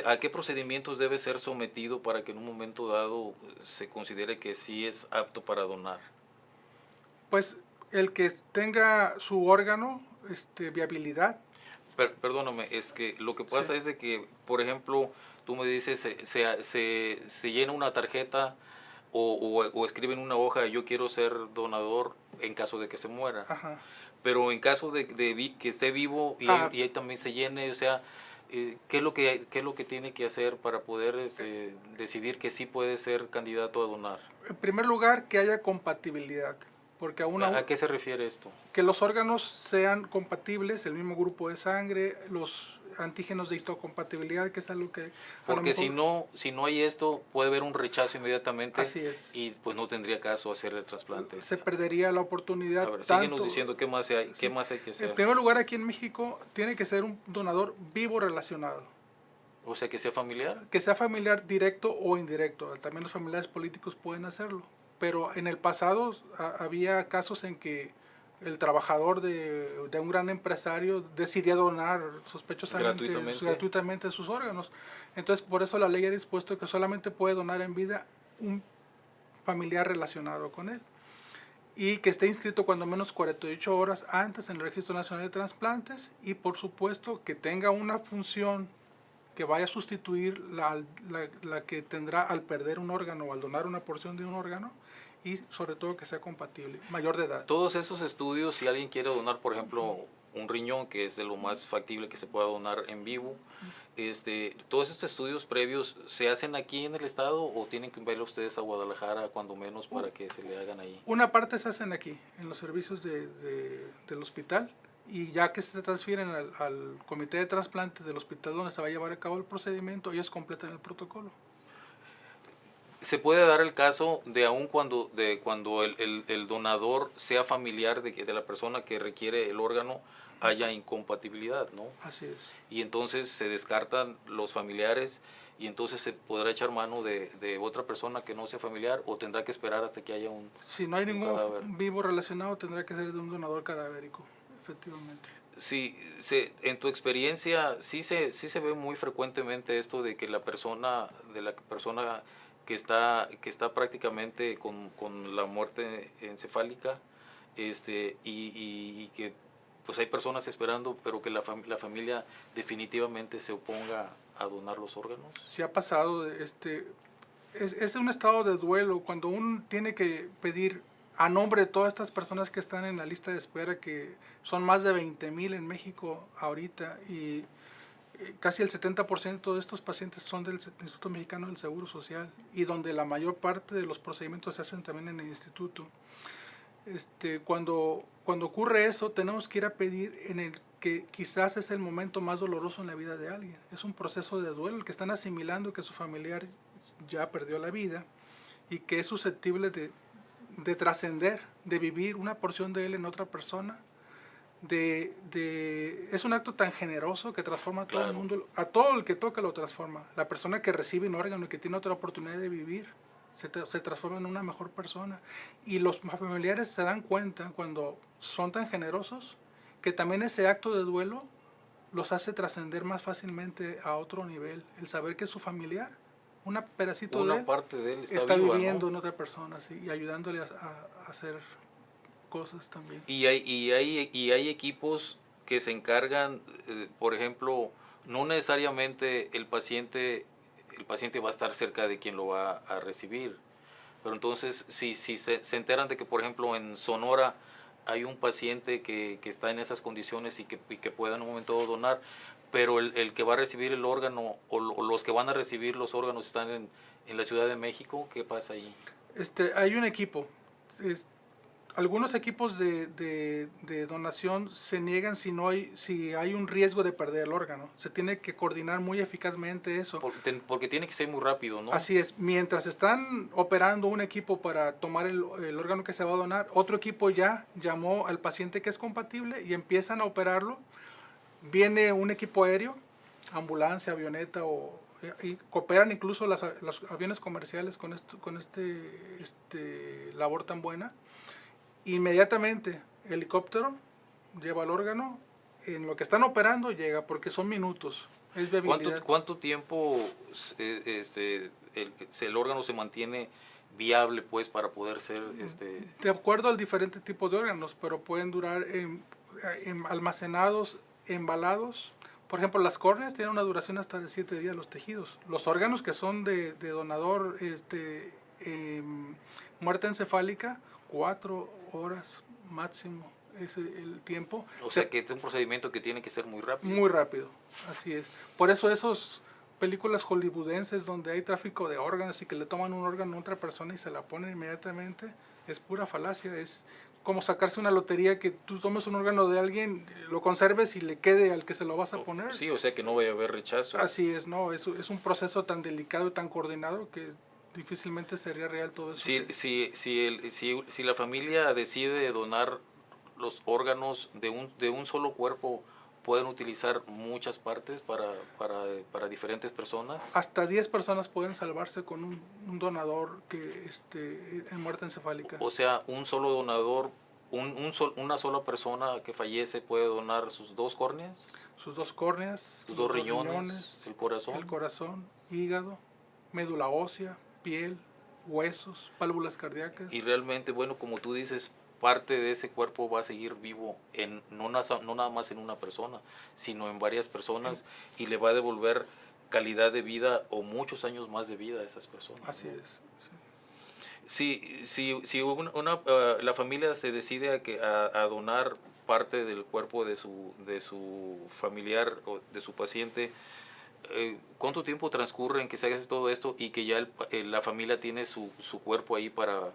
¿a qué procedimientos debe ser sometido para que en un momento dado se considere que sí es apto para donar? Pues el que tenga su órgano, viabilidad. Perdóname, es que lo que pasa es de que, por ejemplo, tú me dices, se llena una tarjeta o escriben una hoja, yo quiero ser donador en caso de que se muera. Ajá. Pero en caso de que esté vivo y ahí también se llene, o sea, ¿qué es lo que tiene que hacer para poder decidir que sí puede ser candidato a donar? En primer lugar, que haya compatibilidad. Porque ¿A qué se refiere esto? Que los órganos sean compatibles, el mismo grupo de sangre, los antígenos de histocompatibilidad, que es algo que... Porque si no hay esto, puede haber un rechazo inmediatamente. Así es. Y pues no tendría caso hacer el trasplante. Se perdería la oportunidad. A ver, síguenos diciendo qué más hay que hacer. En primer lugar, aquí en México tiene que ser un donador vivo relacionado. O sea, que sea familiar. Que sea familiar directo o indirecto. También los familiares políticos pueden hacerlo. Pero en el pasado había casos en que el trabajador de un gran empresario decidía donar sospechosamente gratuitamente sus órganos. Entonces, por eso la ley ha dispuesto que solamente puede donar en vida un familiar relacionado con él. Y que esté inscrito cuando menos 48 horas antes en el Registro Nacional de Trasplantes y, por supuesto, que tenga una función que vaya a sustituir la que tendrá al perder un órgano o al donar una porción de un órgano, y sobre todo que sea compatible, mayor de edad. Todos esos estudios, si alguien quiere donar, por ejemplo, un riñón, que es de lo más factible que se pueda donar en vivo, todos estos estudios previos, ¿se hacen aquí en el estado o tienen que ir ustedes a Guadalajara cuando menos para que se le hagan ahí? Una parte se hacen aquí, en los servicios del hospital, y ya que se transfieren al comité de trasplantes del hospital donde se va a llevar a cabo el procedimiento, ellos completan el protocolo. Se puede dar el caso de aun cuando el donador sea familiar de la persona que requiere el órgano, haya incompatibilidad, ¿no? Así es. Y entonces se descartan los familiares y entonces se podrá echar mano de otra persona que no sea familiar o tendrá que esperar hasta que haya un Si no hay ningún cadáver. vivo relacionado, tendrá que ser de un donador cadavérico, efectivamente. Sí, en tu experiencia sí se ve muy frecuentemente esto de que la persona que está prácticamente con la muerte encefálica, y que pues hay personas esperando, pero que la familia definitivamente se oponga a donar los órganos. Sí ha pasado, es un estado de duelo cuando uno tiene que pedir a nombre de todas estas personas que están en la lista de espera, que son más de 20,000 en México ahorita, y casi el 70% de estos pacientes son del Instituto Mexicano del Seguro Social, y donde la mayor parte de los procedimientos se hacen también en el instituto. Cuando ocurre eso, tenemos que ir a pedir en el que quizás es el momento más doloroso en la vida de alguien. Es un proceso de duelo, el que están asimilando que su familiar ya perdió la vida y que es susceptible de trascender, de vivir una porción de él en otra persona. Es un acto tan generoso que transforma a todo el mundo, a todo el que toca lo transforma. La persona que recibe un órgano y que tiene otra oportunidad de vivir se transforma en una mejor persona. Y los familiares se dan cuenta cuando son tan generosos que también ese acto de duelo los hace trascender más fácilmente a otro nivel. El saber que su familiar, un pedacito Una de él, parte de él está viva, viviendo ¿no? en otra persona, ¿sí? Y ayudándole a hacer cosas también. Y hay equipos que se encargan, por ejemplo, no necesariamente el paciente va a estar cerca de quien lo va a recibir, pero entonces si se enteran de que, por ejemplo, en Sonora hay un paciente que está en esas condiciones y que pueda en un momento dado donar, pero el que va a recibir el órgano o los que van a recibir los órganos están en la Ciudad de México, ¿qué pasa ahí? Hay un equipo. Algunos equipos de donación se niegan si hay un riesgo de perder el órgano. Se tiene que coordinar muy eficazmente eso. Porque tiene que ser muy rápido, ¿no? Así es. Mientras están operando un equipo para tomar el órgano que se va a donar, otro equipo ya llamó al paciente que es compatible y empiezan a operarlo. Viene un equipo aéreo, ambulancia, avioneta y cooperan incluso los aviones comerciales con este labor tan buena. Inmediatamente helicóptero lleva el órgano, en lo que están operando llega, porque son minutos, es viabilidad. ¿Cuánto tiempo el órgano se mantiene viable, pues, para poder ser De acuerdo al diferente tipo de órganos, pero pueden durar almacenados, embalados. Por ejemplo, las córneas tienen una duración hasta de 7 días, los tejidos. Los órganos que son de donador muerte encefálica, 4 horas máximo es el tiempo. O sea, que es un procedimiento que tiene que ser muy rápido. Muy rápido, así es. Por eso esos películas hollywoodenses donde hay tráfico de órganos y que le toman un órgano a otra persona y se la ponen inmediatamente, es pura falacia. Es como sacarse una lotería, que tú tomes un órgano de alguien, lo conserves y le quede al que se lo vas a poner. Sí, o sea, que no vaya a haber rechazo. Así es, no, es un proceso tan delicado y tan coordinado que difícilmente sería real todo eso. Si la familia decide donar los órganos de un solo cuerpo, ¿pueden utilizar muchas partes para diferentes personas? Hasta 10 personas pueden salvarse con un donador que en muerte encefálica. O sea, un solo donador, una sola persona que fallece puede donar sus 2 córneas, Sus 2 córneas, sus 2 riñones, el corazón. Hígado, médula ósea, piel, huesos, válvulas cardíacas. Y realmente, bueno, como tú dices, parte de ese cuerpo va a seguir vivo no nada más en una persona, sino en varias personas, y le va a devolver calidad de vida o muchos años más de vida a esas personas. Así es. Sí. Si la familia se decide a donar parte del cuerpo de su familiar o de su paciente, ¿cuánto tiempo transcurre en que se haga todo esto y que ya la familia tiene su cuerpo ahí para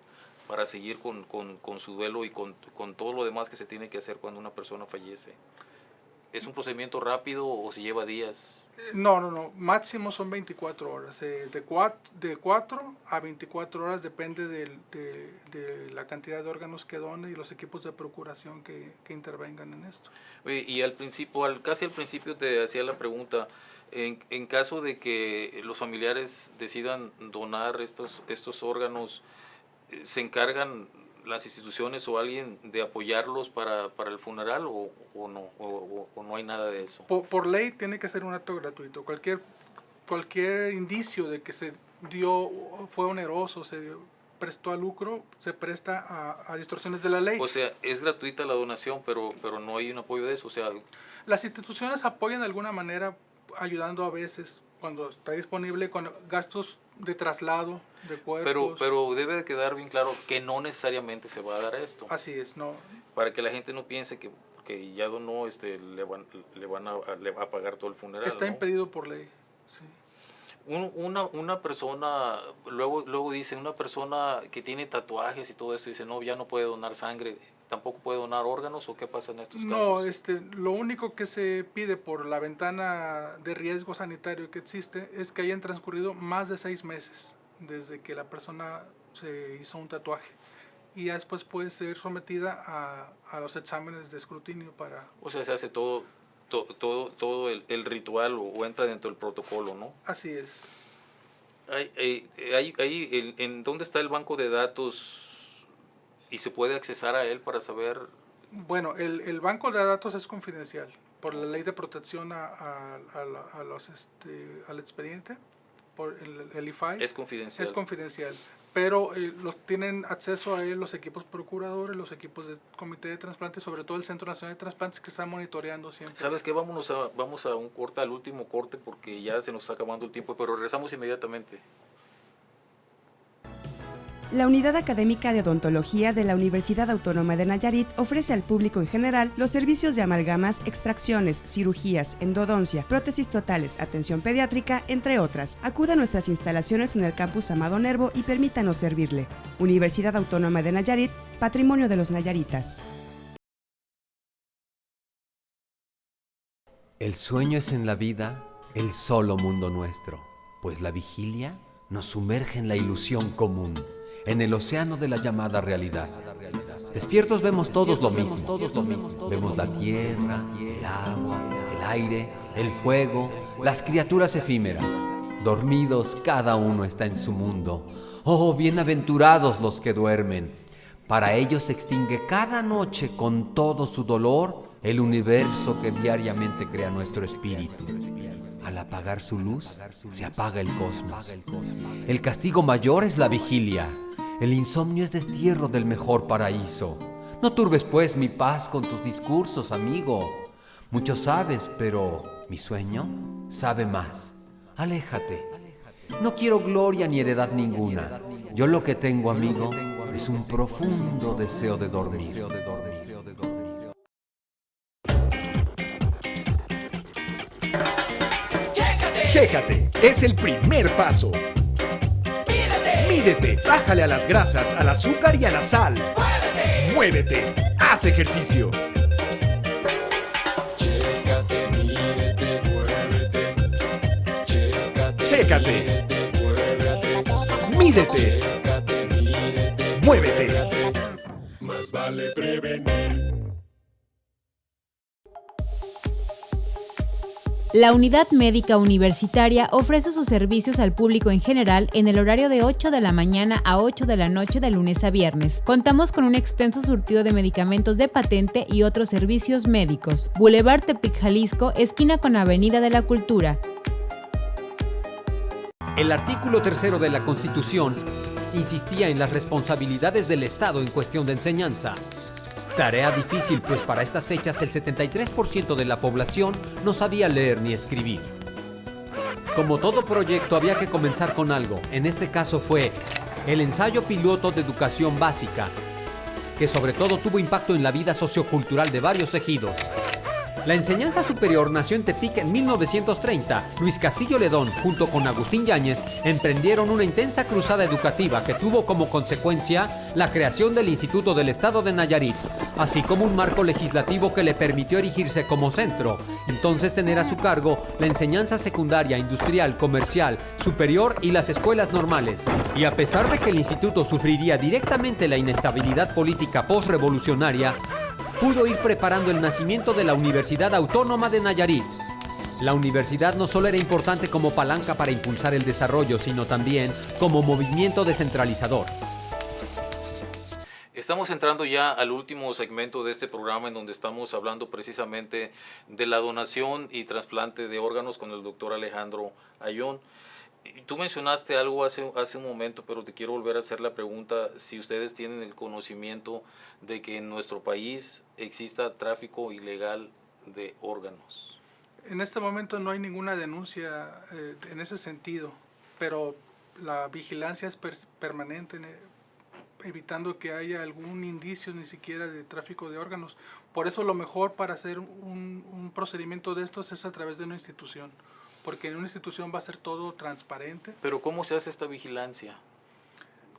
seguir con su duelo y con todo lo demás que se tiene que hacer cuando una persona fallece? ¿Es un procedimiento rápido o se lleva días? No. Máximo son 24 horas. De 4 a 24 horas depende de la cantidad de órganos que done y los equipos de procuración que intervengan en esto. Oye, y casi al principio te hacía la pregunta, en caso de que los familiares decidan donar estos órganos, ¿se encargan las instituciones o alguien de apoyarlos para el funeral o no hay nada de eso? Por ley tiene que ser un acto gratuito. Cualquier indicio de que fue oneroso, se prestó a lucro, se presta a distorsiones de la ley. O sea, es gratuita la donación, pero no hay un apoyo de eso. O sea, las instituciones apoyan de alguna manera, ayudando a veces cuando está disponible con gastos de traslado de cuerpos. Pero debe de quedar bien claro que no necesariamente se va a dar esto. Así es, no. Para que la gente no piense que ya donó, le van a pagar todo el funeral. Está ¿no? impedido por ley, sí. Una persona, luego dice, una persona que tiene tatuajes y todo esto, dice, no, ya no puede donar sangre, tampoco puede donar órganos, ¿o qué pasa en estos No, casos? lo único que se pide por la ventana de riesgo sanitario que existe es que hayan transcurrido más de 6 meses desde que la persona se hizo un tatuaje. Y ya después puede ser sometida a los exámenes de escrutinio para... O sea, se hace todo el ritual o entra dentro del protocolo, ¿no? Así es. ¿En dónde está el banco de datos y se puede accesar a él para saber? Bueno, el banco de datos es confidencial por la ley de protección al expediente, por el IFAI. Es confidencial. Es confidencial, pero los tienen acceso a él los equipos procuradores, los equipos del Comité de Trasplantes, sobre todo el Centro Nacional de Trasplantes que está monitoreando siempre. ¿Sabes qué? Vamos a un corte, al último corte, porque ya se nos está acabando el tiempo, pero regresamos inmediatamente. La Unidad Académica de Odontología de la Universidad Autónoma de Nayarit ofrece al público en general los servicios de amalgamas, extracciones, cirugías, endodoncia, prótesis totales, atención pediátrica, entre otras. Acuda a nuestras instalaciones en el campus Amado Nervo y permítanos servirle. Universidad Autónoma de Nayarit, patrimonio de los nayaritas. El sueño es en la vida el solo mundo nuestro, pues la vigilia nos sumerge en la ilusión común, en el océano de la llamada realidad. Despiertos vemos todos lo mismo. Vemos la tierra, el agua, el aire, el fuego, las criaturas efímeras. Dormidos cada uno está en su mundo. Oh, bienaventurados los que duermen. Para ellos se extingue cada noche con todo su dolor el universo que diariamente crea nuestro espíritu. Al apagar su luz, se apaga el cosmos. El castigo mayor es la vigilia. El insomnio es destierro del mejor paraíso. No turbes pues mi paz con tus discursos, amigo. Mucho sabes, pero mi sueño sabe más. Aléjate. No quiero gloria ni heredad ninguna. Yo lo que tengo, amigo, es un profundo deseo de dormir. Chécate, es el primer paso. Mídete, bájale a las grasas, al azúcar y a la sal. Muévete, haz ejercicio. Chécate, mídete, muévete. Chécate, Mídete, muévete. mídete, Chécate, mídete, muévete. más vale prevenir. La Unidad Médica Universitaria ofrece sus servicios al público en general en el horario de 8 de la mañana a 8 de la noche de lunes a viernes. Contamos con un extenso surtido de medicamentos de patente y otros servicios médicos. Boulevard Tepic, Jalisco, esquina con Avenida de la Cultura. El artículo 3 de la Constitución insistía en las responsabilidades del Estado en cuestión de enseñanza. Tarea difícil, pues para estas fechas el 73% de la población no sabía leer ni escribir. Como todo proyecto había que comenzar con algo. En este caso fue el ensayo piloto de educación básica, que sobre todo tuvo impacto en la vida sociocultural de varios ejidos. La enseñanza superior nació en Tepic en 1930. Luis Castillo Ledón, junto con Agustín Yáñez, emprendieron una intensa cruzada educativa que tuvo como consecuencia la creación del Instituto del Estado de Nayarit, así como un marco legislativo que le permitió erigirse como centro, entonces tener a su cargo la enseñanza secundaria, industrial, comercial, superior y las escuelas normales. Y a pesar de que el instituto sufriría directamente la inestabilidad política postrevolucionaria, pudo ir preparando el nacimiento de la Universidad Autónoma de Nayarit. La universidad no solo era importante como palanca para impulsar el desarrollo, sino también como movimiento descentralizador. Estamos entrando ya al último segmento de este programa en donde estamos hablando precisamente de la donación y trasplante de órganos con el doctor Alejandro Ayón. Tú mencionaste algo hace un momento, pero te quiero volver a hacer la pregunta si ustedes tienen el conocimiento de que en nuestro país exista tráfico ilegal de órganos. En este momento no hay ninguna denuncia en ese sentido, pero la vigilancia es permanente, evitando que haya algún indicio ni siquiera de tráfico de órganos. Por eso lo mejor para hacer un procedimiento de estos es a través de una institución. porque en una institución va a ser todo transparente. Pero ¿cómo se hace esta vigilancia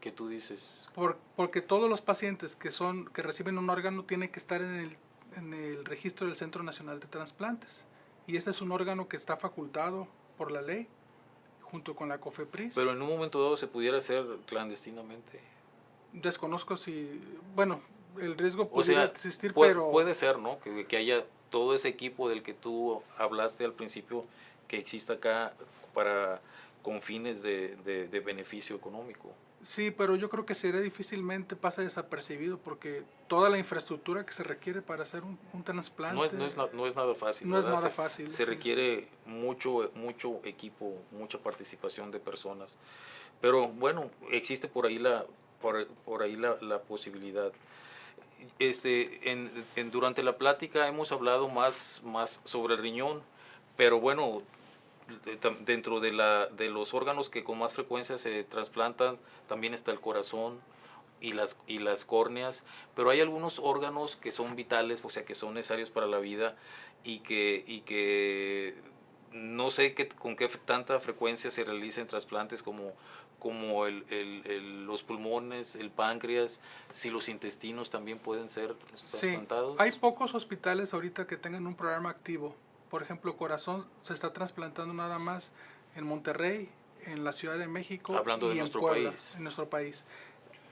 que tú dices? Porque todos los pacientes que reciben un órgano tienen que estar en el registro del Centro Nacional de Trasplantes. Y este es un órgano que está facultado por la ley, junto con la COFEPRIS. Pero en un momento dado se pudiera hacer clandestinamente. Desconozco si, bueno, el riesgo O pudiera sea, existir, puede pero ser, ¿no? Que haya todo ese equipo del que tú hablaste al principio, que exista acá con fines de beneficio económico. sí, pero yo creo que sería difícilmente pasa desapercibido, porque toda la infraestructura que se requiere para hacer un trasplante No es nada fácil. no es ¿verdad? nada fácil. Se sí. requiere mucho equipo, mucha participación de personas. Pero bueno, existe por ahí la posibilidad. Durante la plática hemos hablado más sobre el riñón, pero bueno, dentro de los órganos que con más frecuencia se trasplantan también está el corazón y las córneas, pero hay algunos órganos que son vitales, o sea, que son necesarios para la vida y que no sé con qué tanta frecuencia se realicen trasplantes como los pulmones, el páncreas, si los intestinos también pueden ser Sí, trasplantados. hay pocos hospitales ahorita que tengan un programa activo. Por ejemplo, corazón se está trasplantando nada más en Monterrey, en la Ciudad de México Hablando de y en nuestro Puebla, país. en nuestro país.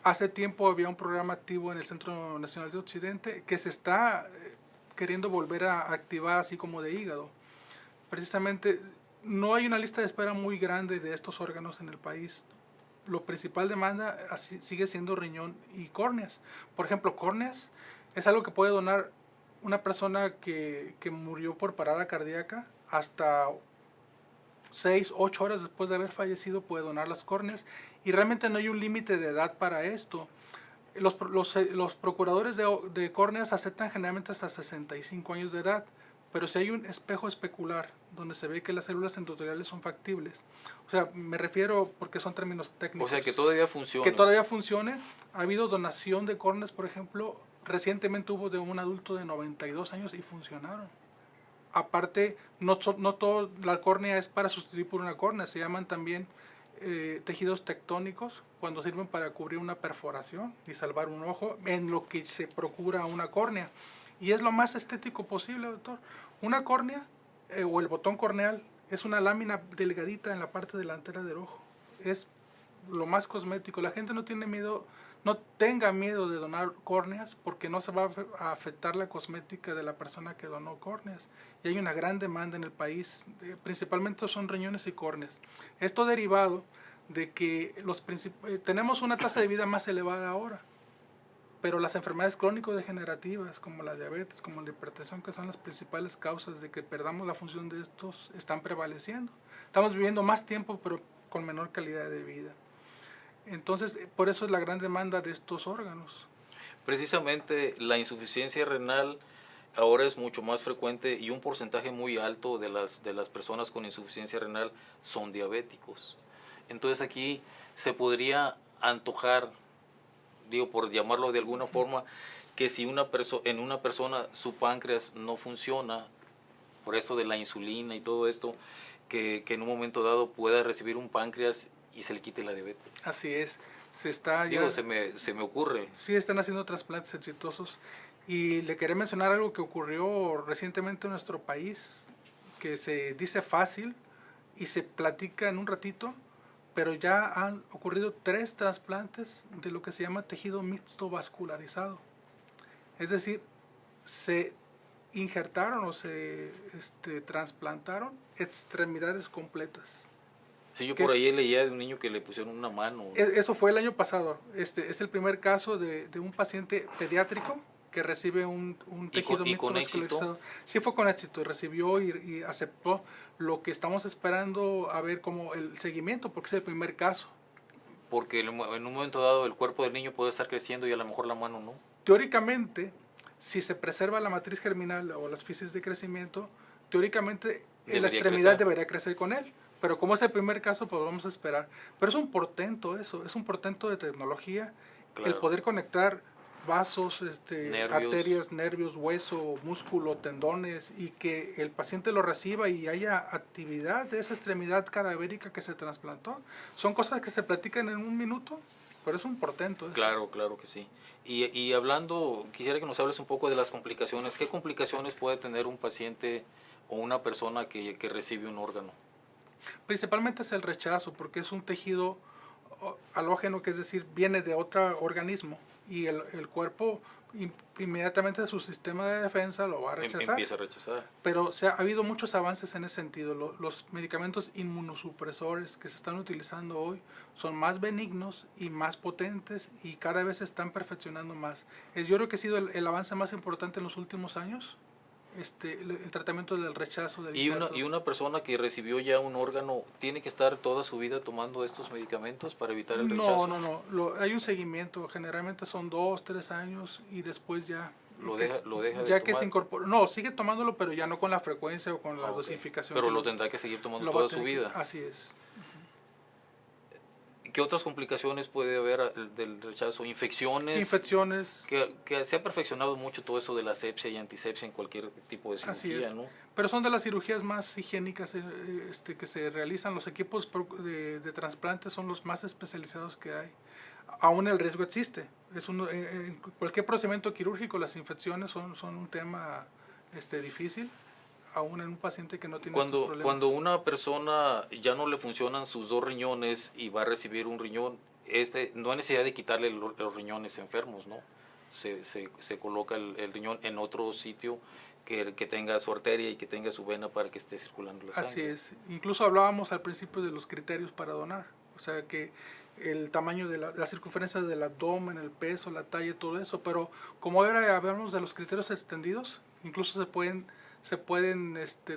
Hace tiempo había un programa activo en el Centro Nacional de Occidente que se está queriendo volver a activar, así como de hígado. Precisamente no hay una lista de espera muy grande de estos órganos en el país. Lo principal demanda sigue siendo riñón y córneas. Por ejemplo, córneas es algo que puede donar una persona que murió por parada cardíaca hasta 6, 8 horas después de haber fallecido puede donar las córneas, y realmente no hay un límite de edad para esto. Los procuradores de córneas aceptan generalmente hasta 65 años de edad, pero si hay un espejo especular donde se ve que las células endoteliales son factibles, o sea, me refiero porque son términos técnicos. O sea, que todavía funciona. Que todavía funcione. Ha habido donación de córneas, por ejemplo, recientemente hubo de un adulto de 92 años y funcionaron. Aparte, no toda la córnea es para sustituir por una córnea, se llaman también tejidos tectónicos, cuando sirven para cubrir una perforación y salvar un ojo, en lo que se procura una córnea. Y es lo más estético posible, doctor. Una córnea o el botón corneal es una lámina delgadita en la parte delantera del ojo. Es lo más cosmético. La gente no tiene miedo, no tenga miedo de donar córneas, porque no se va a afectar la cosmética de la persona que donó córneas. Y hay una gran demanda en el país, principalmente son riñones y córneas. Esto derivado de que tenemos una tasa de vida más elevada ahora, pero las enfermedades crónico-degenerativas como la diabetes, como la hipertensión, que son las principales causas de que perdamos la función de estos, están prevaleciendo. Estamos viviendo más tiempo, pero con menor calidad de vida. Entonces, por eso es la gran demanda de estos órganos. Precisamente la insuficiencia renal ahora es mucho más frecuente, y un porcentaje muy alto de las personas con insuficiencia renal son diabéticos. Entonces aquí se podría antojar, digo, por llamarlo de alguna forma, que si en una persona su páncreas no funciona, por esto de la insulina y todo esto, que en un momento dado pueda recibir un páncreas y se le quite la diabetes. Así es. Se me ocurre. Sí, están haciendo trasplantes exitosos. Y le quería mencionar algo que ocurrió recientemente en nuestro país, que se dice fácil y se platica en un ratito, pero ya han ocurrido 3 trasplantes de lo que se llama tejido mixto vascularizado. Es decir, se injertaron o se trasplantaron extremidades completas. Sí, yo por ahí leía de un niño que le pusieron una mano. Eso fue el año pasado. Es el primer caso de un paciente pediátrico que recibe un tejido mixto vascularizado. Sí, fue con éxito. Recibió y aceptó. Lo que estamos esperando a ver como el seguimiento, porque es el primer caso. Porque en un momento dado el cuerpo del niño puede estar creciendo y a lo mejor la mano no. Teóricamente, si se preserva la matriz germinal o las físisis de crecimiento, teóricamente la extremidad debería crecer con él. Pero como es el primer caso, pues vamos a esperar. Pero es un portento eso, es un portento de tecnología, Claro. el poder conectar vasos, Nervios. arterias, nervios, hueso, músculo, tendones, y que el paciente lo reciba y haya actividad de esa extremidad cadavérica que se trasplantó. Son cosas que se platican en un minuto, pero es un portento eso. Claro, claro que sí. Y hablando, quisiera que nos hables un poco de las complicaciones. ¿Qué complicaciones puede tener un paciente o una persona que recibe un órgano? Principalmente es el rechazo, porque es un tejido halógeno, que es decir, viene de otro organismo, y el cuerpo inmediatamente su sistema de defensa lo va a rechazar. Empieza a rechazar. Pero ha habido muchos avances en ese sentido. Los medicamentos inmunosupresores que se están utilizando hoy son más benignos y más potentes, y cada vez se están perfeccionando más. Yo creo que ha sido el avance más importante en los últimos años, el tratamiento del rechazo del Y hígado. una persona que recibió ya un órgano, ¿tiene que estar toda su vida tomando estos medicamentos para evitar el rechazo? No. Hay un seguimiento. Generalmente son 2, 3 años, y después ya... Lo deja de ya que tomar. se incorpora. No, sigue tomándolo, pero ya no con la frecuencia o con la Ok. dosificación. Pero que lo tendrá que seguir tomando lo va a toda su tener que- vida. Así es. ¿Qué otras complicaciones puede haber del rechazo? Infecciones. Infecciones. Que se ha perfeccionado mucho todo esto de la asepsia y antisepsia en cualquier tipo de Así cirugía, es. ¿no? Pero son de las cirugías más higiénicas que se realizan. Los equipos de trasplante son los más especializados que hay. Aún el riesgo existe. En cualquier procedimiento quirúrgico las infecciones son un tema difícil, aún en un paciente que no tiene estos problemas. Cuando una persona ya no le funcionan sus 2 riñones y va a recibir un riñón, no hay necesidad de quitarle los riñones enfermos, ¿no? Se coloca el riñón en otro sitio que tenga su arteria y que tenga su vena para que esté circulando la sangre. Así es. Incluso hablábamos al principio de los criterios para donar. O sea, que el tamaño de la circunferencia del abdomen, el peso, la talla, todo eso. Pero como ahora hablamos de los criterios extendidos, incluso se pueden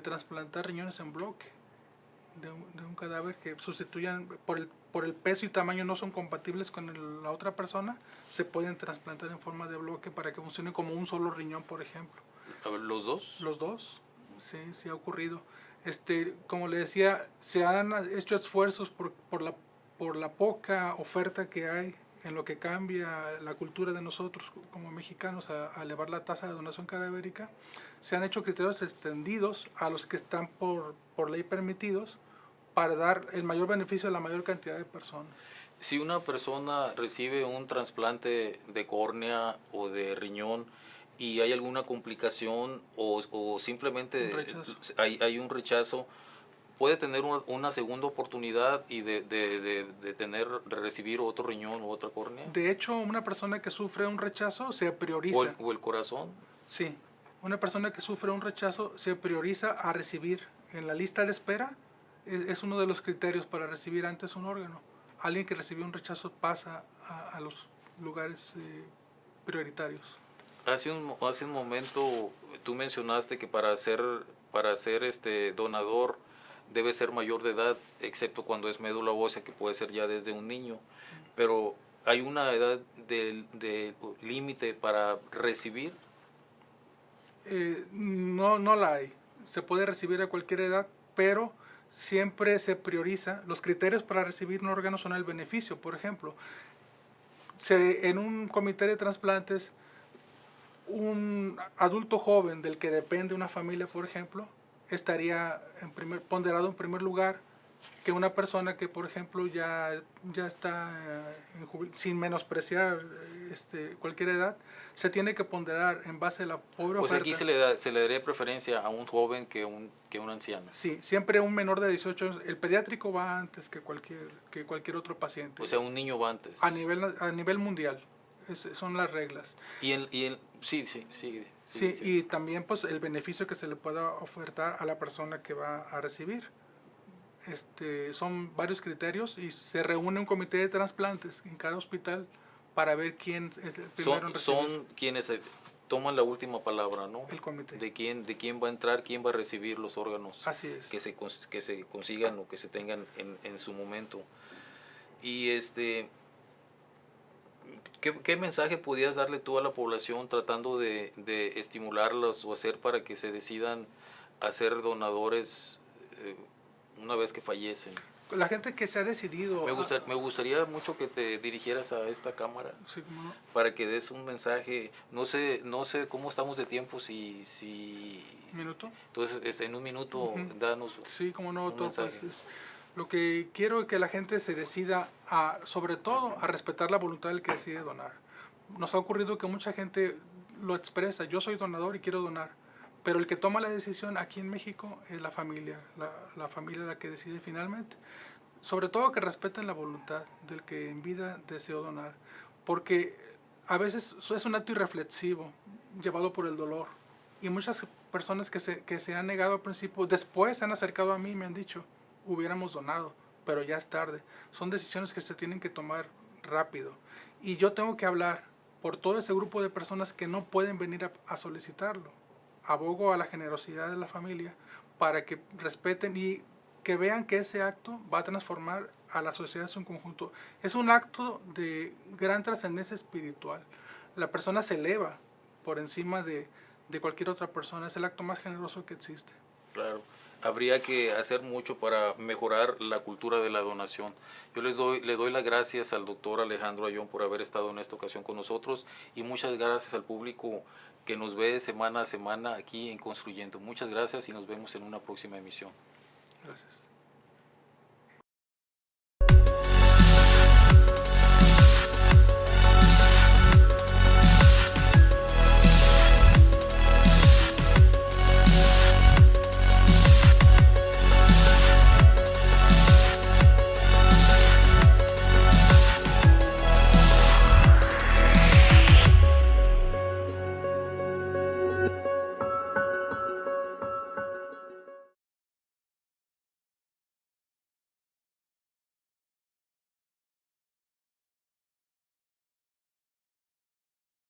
trasplantar riñones en bloque de un cadáver que sustituyan por el peso y tamaño, no son compatibles con la otra persona, se pueden trasplantar en forma de bloque para que funcione como un solo riñón, por ejemplo. A ver, ¿los dos? Los dos, sí ha ocurrido. Como le decía, se han hecho esfuerzos por la poca oferta que hay, en lo que cambia la cultura de nosotros como mexicanos a elevar la tasa de donación cadavérica. Se han hecho criterios extendidos a los que están por ley permitidos, para dar el mayor beneficio a la mayor cantidad de personas. Si una persona recibe un trasplante de córnea o de riñón y hay alguna complicación o simplemente Un rechazo. hay un rechazo, puede tener una segunda oportunidad y de recibir otro riñón o otra córnea. De hecho, una persona que sufre un rechazo se prioriza. O el corazón. Sí, una persona que sufre un rechazo se prioriza a recibir en la lista de espera. Es uno de los criterios para recibir antes un órgano. Alguien que recibió un rechazo pasa a los lugares prioritarios. Hace un momento tú mencionaste que para ser donador debe ser mayor de edad, excepto cuando es médula ósea, que puede ser ya desde un niño. Pero ¿hay una edad de límite para recibir? No la hay. Se puede recibir a cualquier edad, pero siempre se prioriza. Los criterios para recibir un órgano son el beneficio. Por ejemplo, en un comité de trasplantes, un adulto joven del que depende una familia, por ejemplo, estaría ponderado en primer lugar que una persona que, por ejemplo, ya está sin menospreciar cualquier edad, se tiene que ponderar en base a la pobre Pues oferta. aquí se le daría preferencia a un joven que un anciano. Sí, siempre un menor de 18 años. El pediátrico va antes que cualquier otro paciente. O sea, un niño va antes. A nivel mundial. Son las reglas. Sí, y también pues el beneficio que se le pueda ofertar a la persona que va a recibir. Son varios criterios y se reúne un comité de trasplantes en cada hospital para ver quién es el primero en recibir. Son quienes toman la última palabra, ¿no? El comité. De quién va a entrar, quién va a recibir los órganos. Así es. Que se consigan o que se tengan en su momento. Y ¿qué mensaje podías darle tú a la población tratando de estimularlos o hacer para que se decidan a ser donadores una vez que fallecen? La gente que se ha decidido... Me gustaría mucho que te dirigieras a esta cámara Sí, cómo no. para que des un mensaje. No sé cómo estamos de tiempo, ¿Un minuto? Entonces, en un minuto, danos Sí, como no, un todo, pues, mensaje. lo que quiero es que la gente se decida sobre todo, a respetar la voluntad del que decide donar. Nos ha ocurrido que mucha gente lo expresa, yo soy donador y quiero donar, pero el que toma la decisión aquí en México es la familia, la familia la que decide finalmente. Sobre todo que respeten la voluntad del que en vida deseó donar, porque a veces es un acto irreflexivo, llevado por el dolor. Y muchas personas que se han negado al principio, después se han acercado a mí y me han dicho, hubiéramos donado, pero ya es tarde. Son decisiones que se tienen que tomar rápido. Y yo tengo que hablar por todo ese grupo de personas que no pueden venir a solicitarlo. Abogo a la generosidad de la familia para que respeten y que vean que ese acto va a transformar a la sociedad en su conjunto. Es un acto de gran trascendencia espiritual. La persona se eleva por encima de cualquier otra persona. Es el acto más generoso que existe. Claro, habría que hacer mucho para mejorar la cultura de la donación. Yo le doy las gracias al doctor Alejandro Ayón por haber estado en esta ocasión con nosotros y muchas gracias al público que nos ve semana a semana aquí en Construyendo. Muchas gracias y nos vemos en una próxima emisión. Gracias.